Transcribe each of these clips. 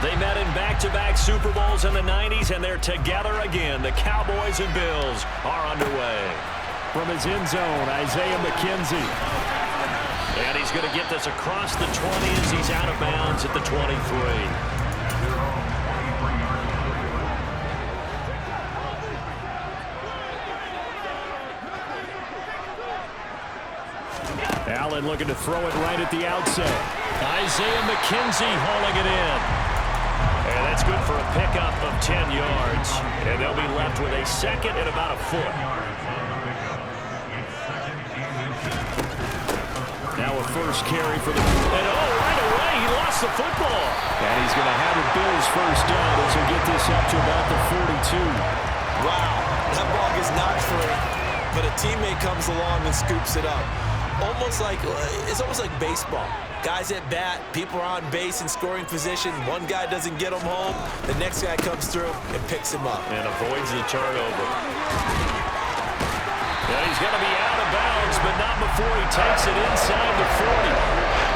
They met in back-to-back Super Bowls in the 90s, and they're together again. The Cowboys and Bills are underway. From his end zone, Isaiah McKenzie. And he's going to get this across the 20 as he's out of bounds at the 23. Allen looking to throw it right at the outset. Isaiah McKenzie hauling it in. And that's good for a pickup of 10 yards. And they'll be left with a second and about a foot. Now a first carry for the... And right away, he lost the football. And he's going to have a Bills first down as he'll get this up to about the 42. Wow, that ball is not free, but a teammate comes along and scoops it up. It's almost like baseball. Guys at bat, people are on base in scoring position. One guy doesn't get him home. The next guy comes through and picks him up. And avoids the turnover. Yeah, he's going to be out of bounds, but not before he takes it inside the 40.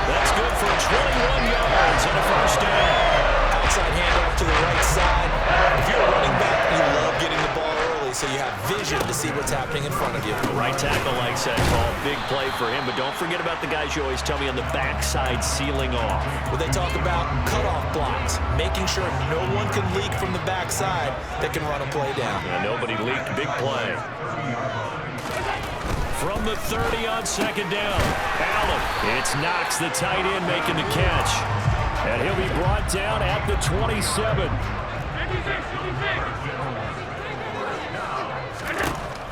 That's good for 21 yards and a first down. Outside handoff to the right side. If you're a running back, you love getting the ball early so you have vision to see what's happening in front of you. The right tackle likes that call. Big play for him, but don't forget about the guys you always tell me on the backside sealing off. Well, they talk about cutoff blocks, making sure no one can leak from the backside that can run a play down. Yeah, nobody leaked. Big play. From the 30 on second down, Allen. It's Knox, the tight end, making the catch. And he'll be brought down at the 27.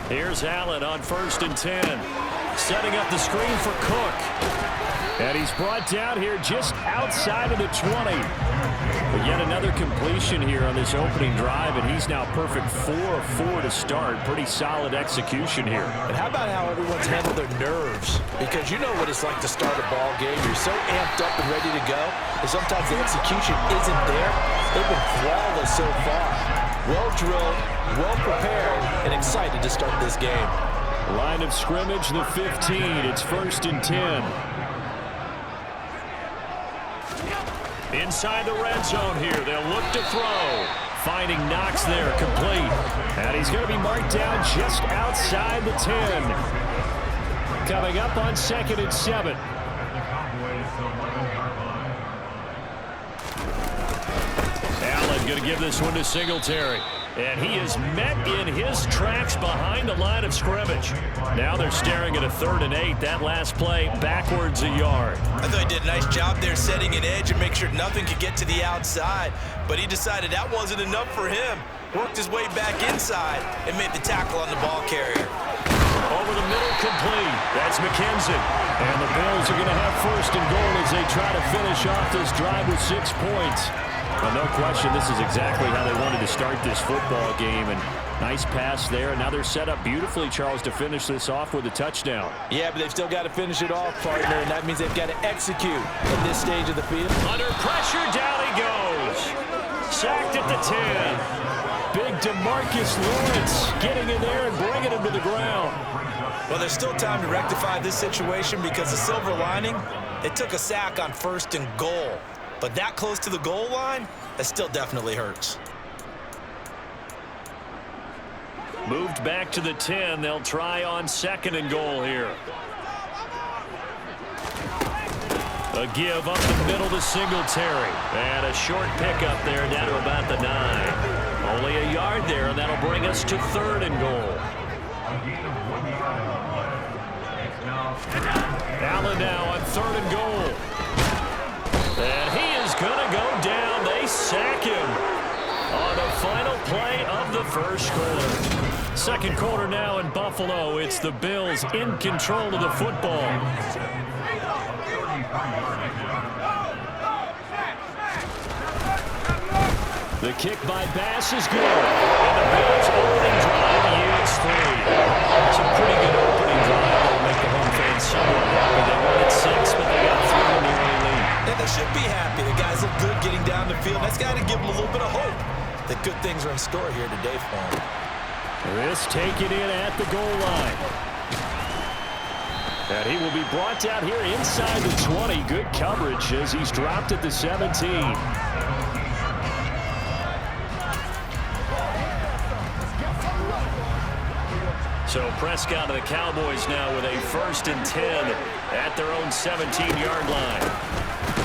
Here's Allen on 1st and 10. Setting up the screen for Cook. And he's brought down here just outside of the 20. But yet another completion here on this opening drive, and he's now perfect 4 of 4 to start. Pretty solid execution here. And how about how everyone's handled their nerves? Because you know what it's like to start a ball game. You're so amped up and ready to go, and sometimes the execution isn't there. They've been flawless so far. Well drilled, well prepared, and excited to start this game. Line of scrimmage, the 15. It's 1st and 10. Inside the red zone here. They'll look to throw. Finding Knox there, complete. And he's going to be marked down just outside the 10. Coming up on 2nd and 7. Allen going to give this one to Singletary. And he is met in his tracks behind the line of scrimmage. Now they're staring at a 3rd and 8. That last play backwards a yard. I thought he did a nice job there setting an edge and make sure nothing could get to the outside. But he decided that wasn't enough for him. Worked his way back inside and made the tackle on the ball carrier. Over the middle, complete. That's McKenzie. And the Bills are going to have 1st and goal as they try to finish off this drive with 6 points. Well, no question, this is exactly how they wanted to start this football game. And nice pass there. And now they're set up beautifully, Charles, to finish this off with a touchdown. Yeah, but they've still got to finish it off, partner, and that means they've got to execute at this stage of the field. Under pressure, down he goes. Sacked at the 10. Big DeMarcus Lawrence getting in there and bringing him to the ground. Well, there's still time to rectify this situation because the silver lining, they took a sack on 1st and goal. But that close to the goal line, that still definitely hurts. Moved back to the 10. They'll try on 2nd and goal here. A give up the middle to Singletary. And a short pickup there down to about the 9. Only a yard there, and that'll bring us to 3rd and goal. Allen now on 3rd and goal. And he is going to go down. They sack him on the final play of the 1st quarter. 2nd quarter now in Buffalo. It's the Bills in control of the football. The kick by Bass is good. And the Bills' opening drive yields 3. It's a pretty good opening drive. That'll make the home fans somewhat happy. They wanted 6, but they got 3 in the early lead. And they should be happy. The guys look good getting down the field. That's got to give them a little bit of hope that good things are in store here today for them. This taken in at the goal line. And he will be brought down here inside the 20. Good coverage as he's dropped at the 17. So Prescott and the Cowboys now with a 1st and 10 at their own 17-yard line.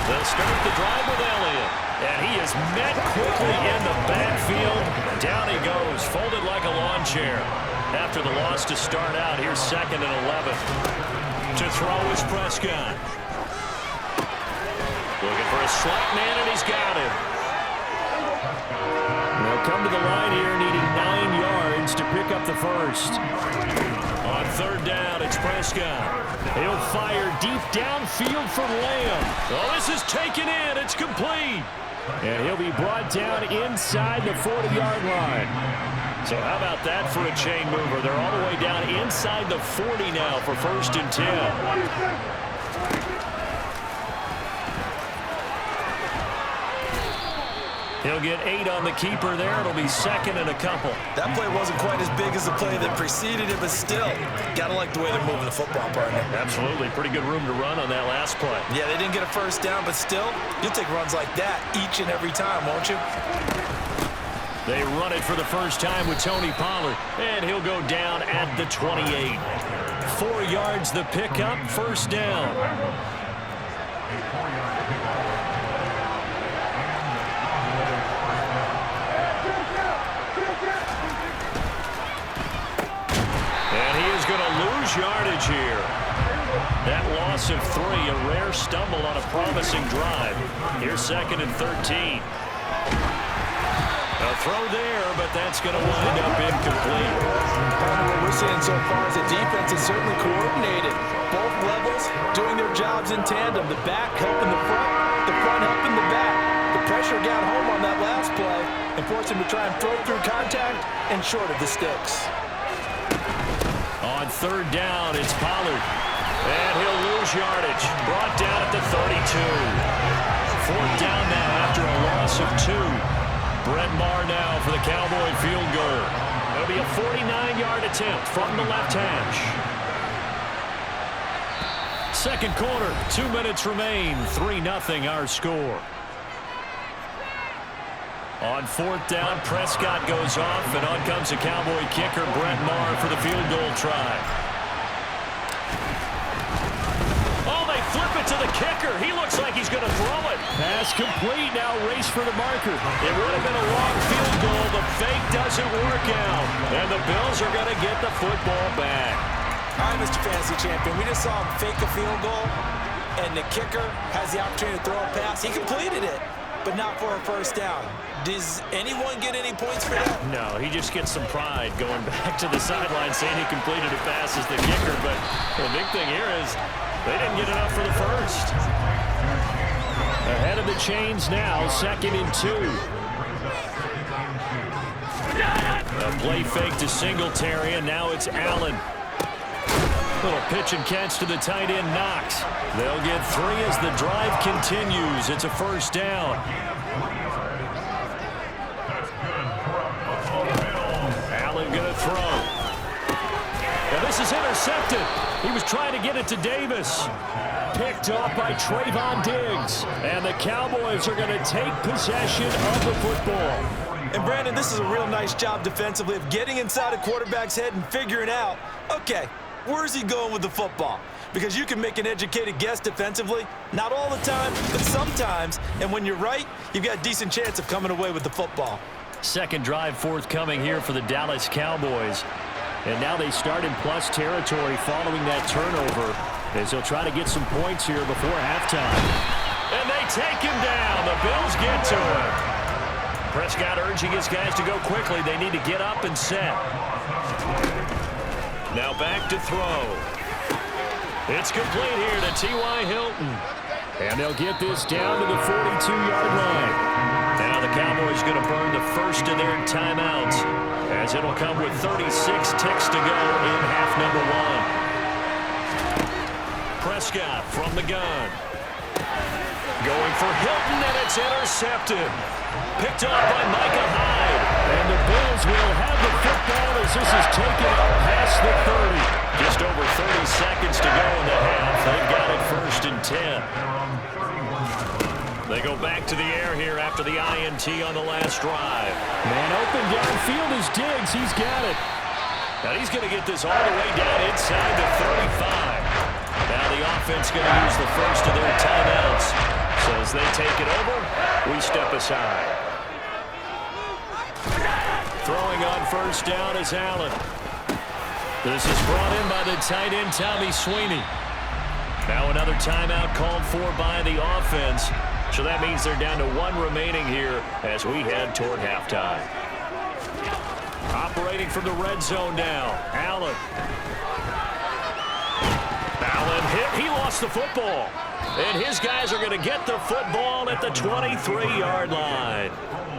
They'll start the drive with Elliott. And he is met quickly in the backfield. Down he goes, folded like a lawn chair. After the loss to start out, here's 2nd and 11. To throw is Prescott. Looking for a slot man, and he's got him. They'll come to the line here, needing 9 yards to pick up the first. On 3rd down, it's Prescott. He'll fire deep downfield for Lamb. Oh, this is taken in. It's complete. And he'll be brought down inside the 40-yard line. So how about that for a chain mover? They're all the way down inside the 40 now for 1st and 10. He'll get 8 on the keeper there. It'll be 2nd and a couple. That play wasn't quite as big as the play that preceded it, but still, gotta like the way they're moving the football, partner. Absolutely. Pretty good room to run on that last play. Yeah, they didn't get a 1st down, but still, you'll take runs like that each and every time, won't you? They run it for the first time with Tony Pollard, and he'll go down at the 28. 4 yards the pickup, 1st down. And he is going to lose yardage here. That loss of 3, a rare stumble on a promising drive. Here's 2nd and 13. A throw there, but that's going to wind up incomplete. What we're seeing so far is the defense is certainly coordinated. Both levels doing their jobs in tandem. The back helping the front helping the back. The pressure got home on that last play and forced him to try and throw through contact and short of the sticks. On 3rd down, it's Pollard. And he'll lose yardage. Brought down at the 32. 4th down now after a loss of 2. Brett Maher now for the Cowboy field goal. It'll be a 49-yard attempt from the left hash. 2nd quarter, 2 minutes remain. 3-0 our score. On 4th down, Prescott goes off, and on comes the Cowboy kicker, Brett Maher, for the field goal try. Oh, they flip it to the kicker. He looks like he's going to throw it. Pass complete. Now race for the marker. It would have been a long field goal. The fake doesn't work out, and the Bills are going to get the football back. All right, Mr. Fantasy Champion, we just saw him fake a field goal, and the kicker has the opportunity to throw a pass. He completed it, but not for a 1st down. Does anyone get any points for that? No, he just gets some pride going back to the sideline saying he completed a pass as the kicker, but the big thing here is they didn't get enough for the first. Ahead of the chains now, 2nd and 2. A play fake to Singletary, and now it's Allen. Little pitch and catch to the tight end, Knox. They'll get 3 as the drive continues. It's a 1st down. Allen gonna throw. Now this is intercepted. He was trying to get it to Davis. Picked off by Trayvon Diggs. And the Cowboys are going to take possession of the football. And Brandon, this is a real nice job defensively of getting inside a quarterback's head and figuring out, okay, where's he going with the football? Because you can make an educated guess defensively. Not all the time, but sometimes. And when you're right, you've got a decent chance of coming away with the football. 2nd drive forthcoming here for the Dallas Cowboys. And now they start in plus territory following that turnover, as they'll try to get some points here before halftime. And they take him down. The Bills get to him. Prescott urging his guys to go quickly. They need to get up and set. Now back to throw. It's complete here to T.Y. Hilton. And they'll get this down to the 42-yard line. Now the Cowboys going to burn the first of their timeouts, as it'll come with 36 ticks to go in half number 1. Prescott from the gun. Going for Hilton, and it's intercepted. Picked off by Micah Hyde. And the Bills will have the football as this is taken up past the 30. Just over 30 seconds to go in the half. They've got it 1st and 10. They go back to the air here after the INT on the last drive. Man open downfield is Diggs. He's got it. And he's going to get this all the way down inside the 35. Now the offense going to use the first of their timeouts. So as they take it over, we step aside. Throwing on first down is Allen. This is brought in by the tight end, Tommy Sweeney. Now another timeout called for by the offense. So that means they're down to one remaining here as we head toward halftime. Operating from the red zone now, Allen. Allen hit. He lost the football. And his guys are going to get the football at the 23-yard line.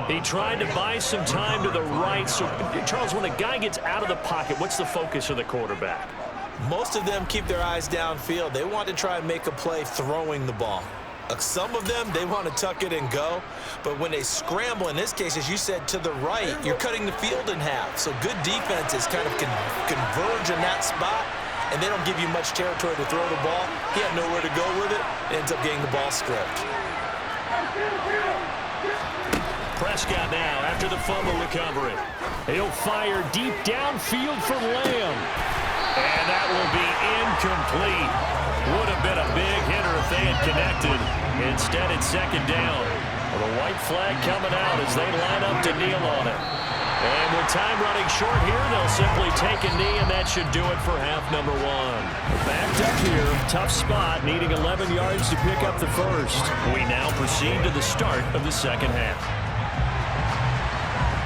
He tried to buy some time to the right. So, Charles, when a guy gets out of the pocket, what's the focus of the quarterback? Most of them keep their eyes downfield. They want to try and make a play throwing the ball. Some of them, they want to tuck it and go. But when they scramble, in this case, as you said, to the right, you're cutting the field in half. So good defenses kind of converge in that spot, and they don't give you much territory to throw the ball. He had nowhere to go with it. Ends up getting the ball stripped. Prescott now after the fumble recovery. He'll fire deep downfield for Lamb. And that will be incomplete. Would have been a big hitter if they had connected. Instead, it's second down. Well, the white flag coming out as they line up to kneel on it. And with time running short here, they'll simply take a knee, and that should do it for half number one. Backed up here, tough spot, needing 11 yards to pick up the first. We now proceed to the start of the second half.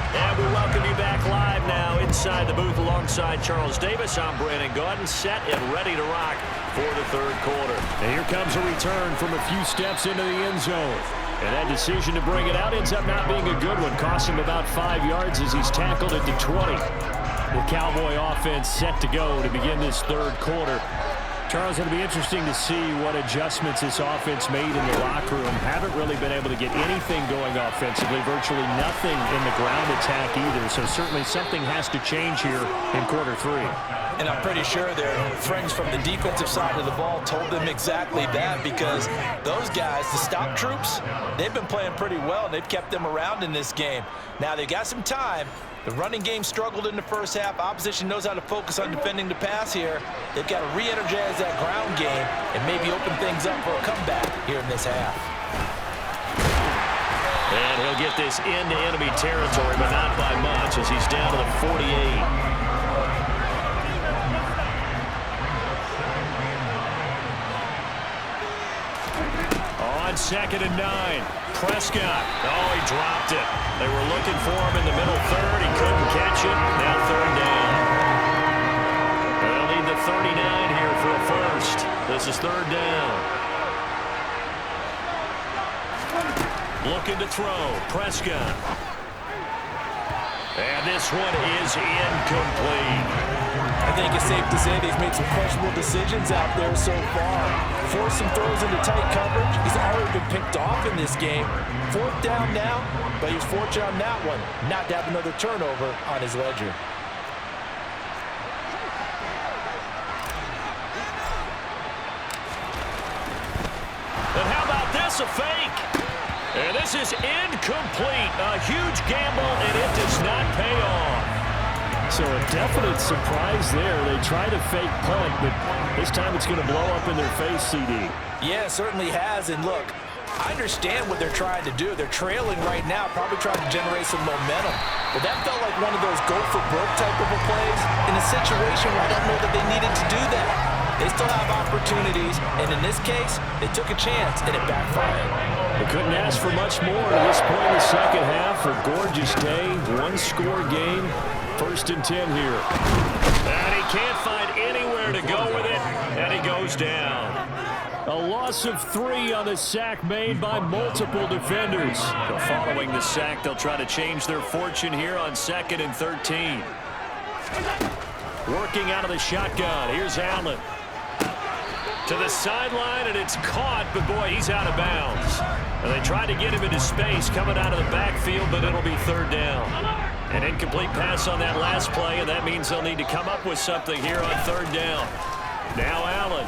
And we welcome you back live now inside the booth alongside Charles Davis. I'm Brandon Gaudin, set and ready to rock for the third quarter. And here comes a return from a few steps into the end zone. And that decision to bring it out ends up not being a good one. Cost him about 5 yards as he's tackled at the 20. The Cowboy offense set to go to begin this third quarter. Charles, it'll be interesting to see what adjustments this offense made in the locker room. Haven't really been able to get anything going offensively, virtually nothing in the ground attack either. So certainly something has to change here in quarter three. And I'm pretty sure their friends from the defensive side of the ball told them exactly that, because those guys, the stop troops, they've been playing pretty well, and they've kept them around in this game. Now they've got some time. The running game struggled in the first half. Opposition knows how to focus on defending the pass here. They've got to re-energize that ground game and maybe open things up for a comeback here in this half. And he'll get this into enemy territory, but not by much as he's down to the 48. On 2nd and 9, Prescott. Oh, he dropped it. They were looking for him in the middle third. He couldn't catch it. Now third down. They'll need the 39 here for a first. This is third down. Looking to throw. Prescott. And this one is incomplete. I think it's safe to say they've made some questionable decisions out there so far. Forced some throws into tight coverage. He's already been picked off in this game. Fourth down now, but he's fortunate on that one not to have another turnover on his ledger. And how about this, a fake? And this is incomplete. A huge gamble, and it does not pay off. So a definite surprise there. They tried a fake punt, but this time it's going to blow up in their face, CD. Yeah, it certainly has. And look, I understand what they're trying to do. They're trailing right now, probably trying to generate some momentum. But that felt like one of those go-for-broke type of a plays in a situation where I don't know that they needed to do that. They still have opportunities, and in this case, they took a chance, and it backfired. They couldn't ask for much more at this point in the second half. A gorgeous day, one-score game. 1st and 10 here. And he can't find anywhere to go with it, and he goes down. A loss of 3 on the sack made by multiple defenders. But following the sack, they'll try to change their fortune here on 2nd and 13. Working out of the shotgun. Here's Allen. To the sideline, and it's caught, but boy, he's out of bounds. And they tried to get him into space coming out of the backfield, but it'll be third down. An incomplete pass on that last play, and that means they'll need to come up with something here on third down. Now Allen.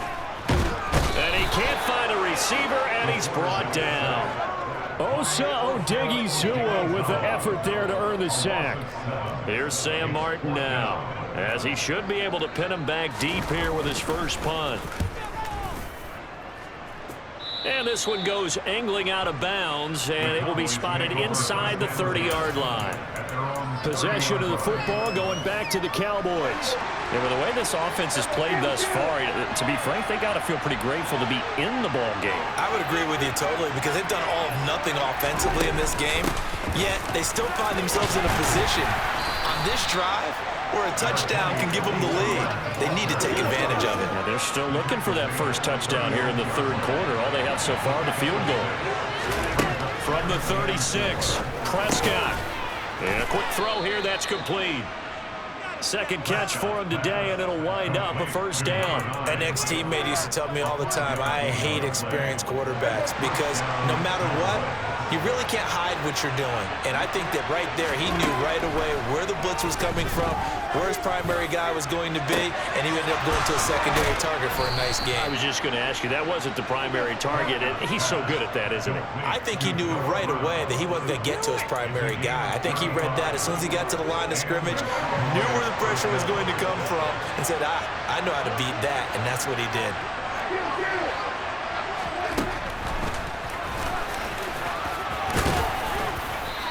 And he can't find a receiver, and he's brought down. Osa Odighizuwa with the effort there to earn the sack. Here's Sam Martin now, as he should be able to pin him back deep here with his first punt. And this one goes angling out of bounds, and it will be spotted inside the 30-yard line. Possession of the football going back to the Cowboys. Yeah, with the way this offense has played thus far, to be frank, they got to feel pretty grateful to be in the ball game. I would agree with you totally, because they've done all of nothing offensively in this game, yet they still find themselves in a position on this drive where a touchdown can give them the lead. They need to take advantage of it. Yeah, they're still looking for that first touchdown here in the third quarter. All they have so far, the field goal. From the 36, Prescott. And a quick throw here, that's complete. Second catch for him today, and it'll wind up a first down. An ex-teammate used to tell me all the time, I hate experienced quarterbacks because no matter what, you really can't hide what you're doing. And I think that right there, he knew right away where the blitz was coming from, where his primary guy was going to be, and he ended up going to a secondary target for a nice game. I was just going to ask you, that wasn't the primary target, and he's so good at that, isn't he? I think he knew right away that he wasn't going to get to his primary guy. I think he read that as soon as he got to the line of scrimmage, knew where the pressure was going to come from, and said, I know how to beat that, and that's what he did.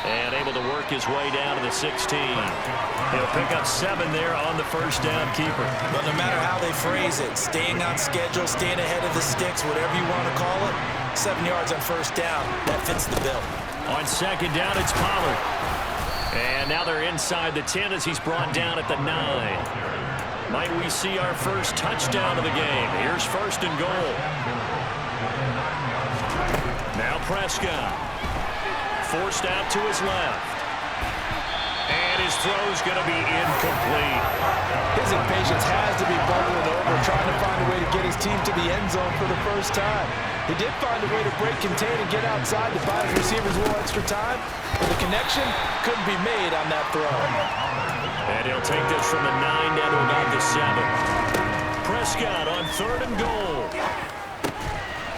And able to work his way down to the 16. He'll pick up 7 there on the first down keeper. But no matter how they phrase it, staying on schedule, staying ahead of the sticks, whatever you want to call it, 7 yards on first down, that fits the bill. On second down, it's Pollard. And now they're inside the 10 as he's brought down at the 9. Might we see our first touchdown of the game? Here's first and goal. Now Prescott. Forced out to his left. And his throw's going to be incomplete. His impatience has to be bubbling over, trying to find a way to get his team to the end zone for the first time. He did find a way to break contain and get outside to buy his receivers a little extra time, but the connection couldn't be made on that throw. And he'll take this from the 9 down to about the 7. Prescott on third and goal.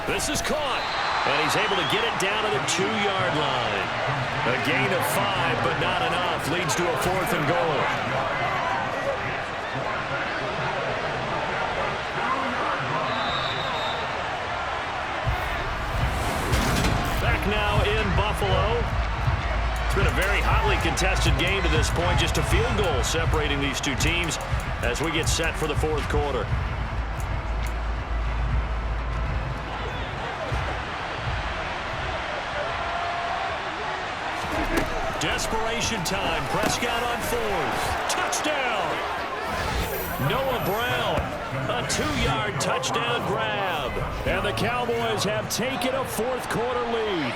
This is caught. And he's able to get it down to the 2-yard line. A gain of 5, but not enough. Leads to a 4th and goal. Back now in Buffalo. It's been a very hotly contested game to this point. Just a field goal separating these two teams as we get set for the fourth quarter. Desperation time. Prescott on 4th. Touchdown! Noah Brown. A 2-yard touchdown grab. And the Cowboys have taken a fourth quarter lead.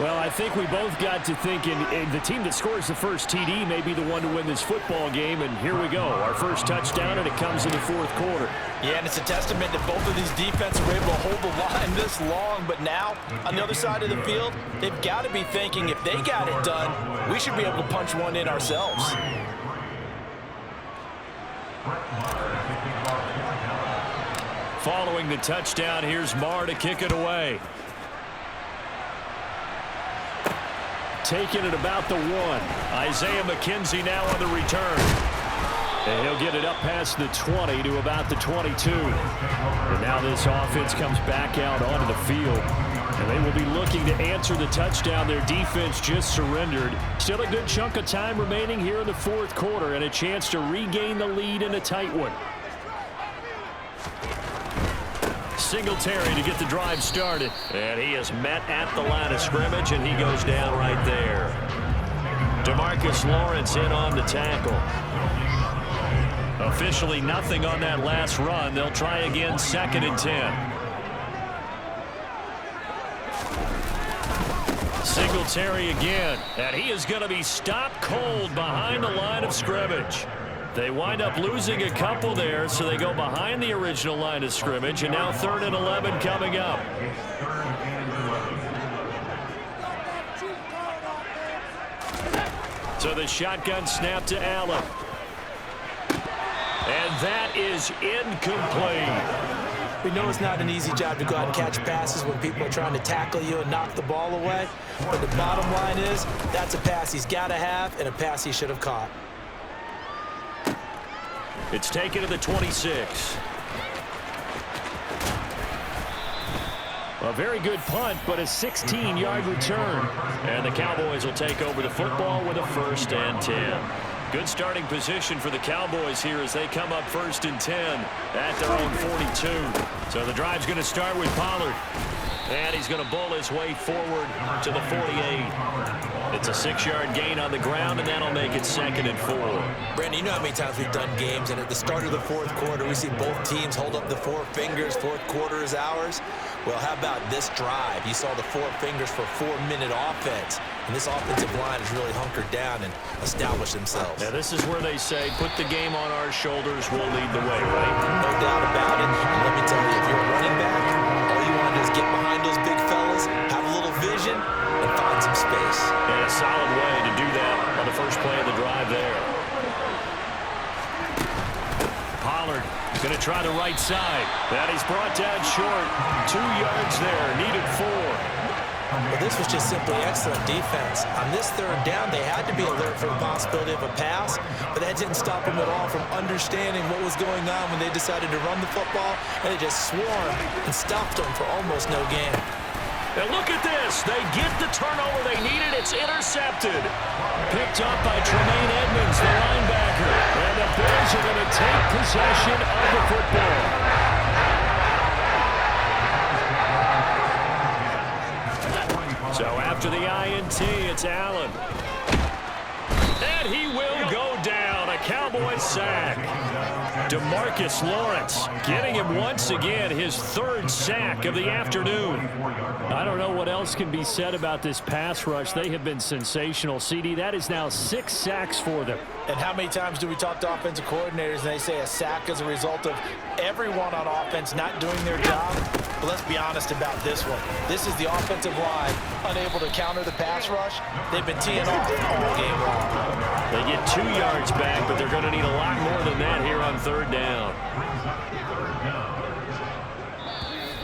Well, I think we both got to thinking the team that scores the first TD may be the one to win this football game, and here we go. Our first touchdown, and it comes in the fourth quarter. Yeah, and it's a testament that both of these defenses were able to hold the line this long, but now, on the other side of the field, they've got to be thinking if they got it done, we should be able to punch one in ourselves. Following the touchdown, here's Marr to kick it away. Taking it about the 1. Isaiah McKenzie now on the return. And he'll get it up past the 20 to about the 22. And now this offense comes back out onto the field. And they will be looking to answer the touchdown their defense just surrendered. Still a good chunk of time remaining here in the fourth quarter and a chance to regain the lead in a tight one. Singletary to get the drive started. And he is met at the line of scrimmage, and he goes down right there. DeMarcus Lawrence in on the tackle. Officially nothing on that last run. They'll try again, 2nd and 10. Singletary again, and he is going to be stopped cold behind the line of scrimmage. They wind up losing a couple there, so they go behind the original line of scrimmage, and now 3rd and 11 coming up. So the shotgun snap to Allen. And that is incomplete. We know it's not an easy job to go out and catch passes when people are trying to tackle you and knock the ball away. But the bottom line is, that's a pass he's got to have and a pass he should have caught. It's taken to the 26. A very good punt, but a 16-yard return. And the Cowboys will take over the football with a 1st and 10. Good starting position for the Cowboys here as they come up 1st and 10 at their own 42. So the drive's going to start with Pollard. And he's going to bowl his way forward to the 48. It's a 6-yard gain on the ground, and that'll make it 2nd and 4. Brandon, you know how many times we've done games, and at the start of the 4th quarter, we see both teams hold up the 4 fingers, 4th quarter is ours. Well, how about this drive? You saw the 4 fingers for 4-minute offense, and this offensive line has really hunkered down and established themselves. Now, this is where they say, put the game on our shoulders, we'll lead the way, right? No doubt about it. And let me tell you, if you're a running back, all you want to do is get behind those big fellas, have a little vision, and find some space. And a solid way to do that on the first play of the drive there. Pollard going to try the right side. That he's brought down short. 2 yards there, needed 4. But this was just simply excellent defense. On this 3rd down, they had to be alert for the possibility of a pass, but that didn't stop them at all from understanding what was going on when they decided to run the football, and they just swarmed and stopped them for almost no gain. And look at this. They get the turnover they needed. It's intercepted. Picked up by Tremaine Edmonds, the linebacker. And the Bills are going to take possession of the football. So after the INT, it's Allen. And he will go down. A Cowboys sack. DeMarcus Lawrence getting him once again, his 3rd sack of the afternoon. I don't know what else can be said about this pass rush. They have been sensational, CD. That is now 6 sacks for them. And how many times do we talk to offensive coordinators and they say a sack is a result of everyone on offense not doing their job? But let's be honest about this one. This is the offensive line unable to counter the pass rush. They've been teeing off all game long. They get 2 yards back, but they're going to need a lot more than that here on 3rd down.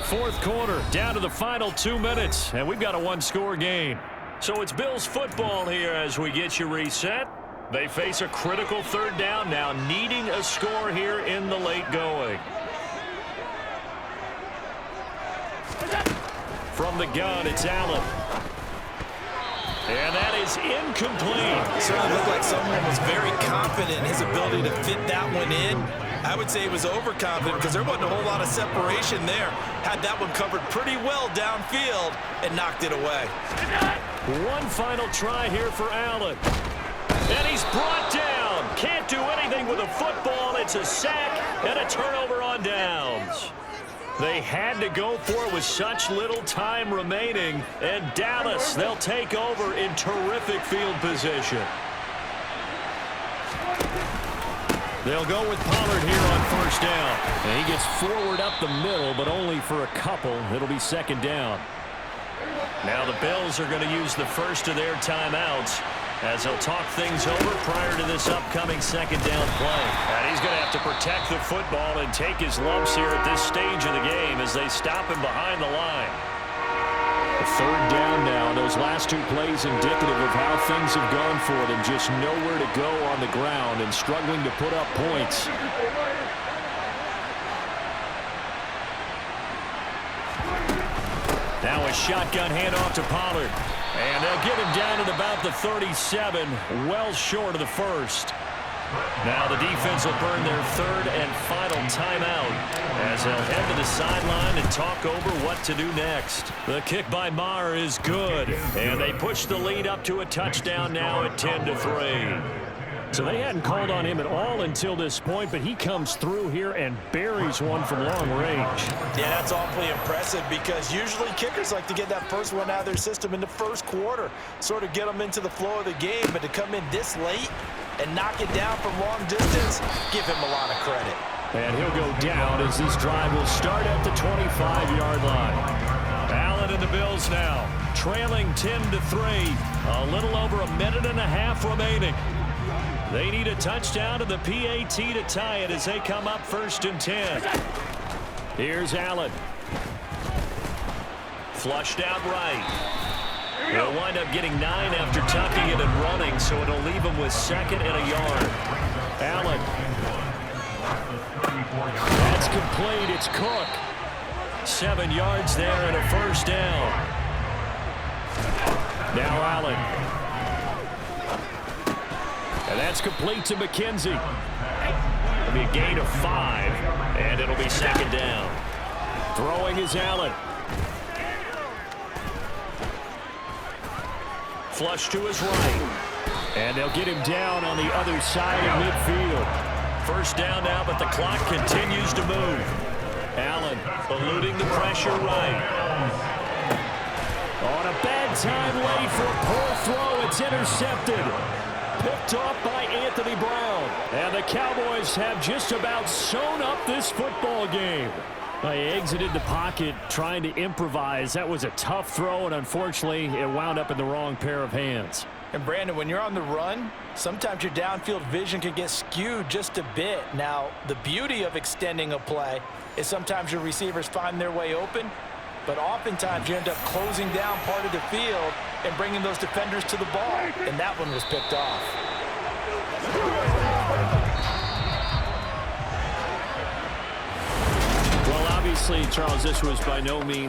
4th quarter, down to the final 2 minutes, and we've got a 1-score game. So it's Bills football here as we get you reset. They face a critical 3rd down now, needing a score here in the late going. From the gun, it's Allen. And that is incomplete. Certainly looked like someone was very confident in his ability to fit that one in. I would say he was overconfident because there wasn't a whole lot of separation there. Had that one covered pretty well downfield and knocked it away. One final try here for Allen. And he's brought down. Can't do anything with a football. It's a sack and a turnover on downs. They had to go for it with such little time remaining. And Dallas, they'll take over in terrific field position. They'll go with Pollard here on 1st down. And he gets forward up the middle, but only for a couple. It'll be 2nd down. Now the Bills are going to use the first of their timeouts as they'll talk things over prior to this upcoming 2nd down play. And he's going to have to protect the football and take his lumps here at this stage of the game as they stop him behind the line. A 3rd down now. Those last 2 plays indicative of how things have gone for them. Just nowhere to go on the ground and struggling to put up points. Now a shotgun handoff to Pollard. And they'll get him down at about the 37, well short of the 1st. Now the defense will burn their 3rd and final timeout as they'll head to the sideline and talk over what to do next. The kick by Maher is good, and they push the lead up to a touchdown now at 10-3. So they hadn't called on him at all until this point, but he comes through here and buries one from long range. Yeah, that's awfully impressive because usually kickers like to get that first one out of their system in the 1st quarter, sort of get them into the flow of the game, but to come in this late and knock it down from long distance, give him a lot of credit. And he'll go down as this drive will start at the 25-yard line. Allen and the Bills now trailing 10-3, a little over a minute and a half remaining. They need a touchdown to the PAT to tie it as they come up 1st and 10. Here's Allen. Flushed out right. He'll wind up getting 9 after tucking it and running, so it'll leave him with 2nd and a yard. Allen. That's complete. It's Cook. 7 yards there and a first down. Now Allen. And that's complete to McKenzie. It'll be a gain of 5, and it'll be 2nd down. Throwing is Allen. Flush to his right. And they'll get him down on the other side of midfield. First down now, but the clock continues to move. Allen eluding the pressure right. On a bad time late for a poor throw. It's intercepted. Picked off by Anthony Brown. And the Cowboys have just about sewn up this football game. He exited the pocket trying to improvise. That was a tough throw, and unfortunately, it wound up in the wrong pair of hands. And Brandon, when you're on the run, sometimes your downfield vision can get skewed just a bit. Now, the beauty of extending a play is sometimes your receivers find their way open, but oftentimes you end up closing down part of the field and bringing those defenders to the ball. And that one was picked off. Well, obviously, Charles, this was by no means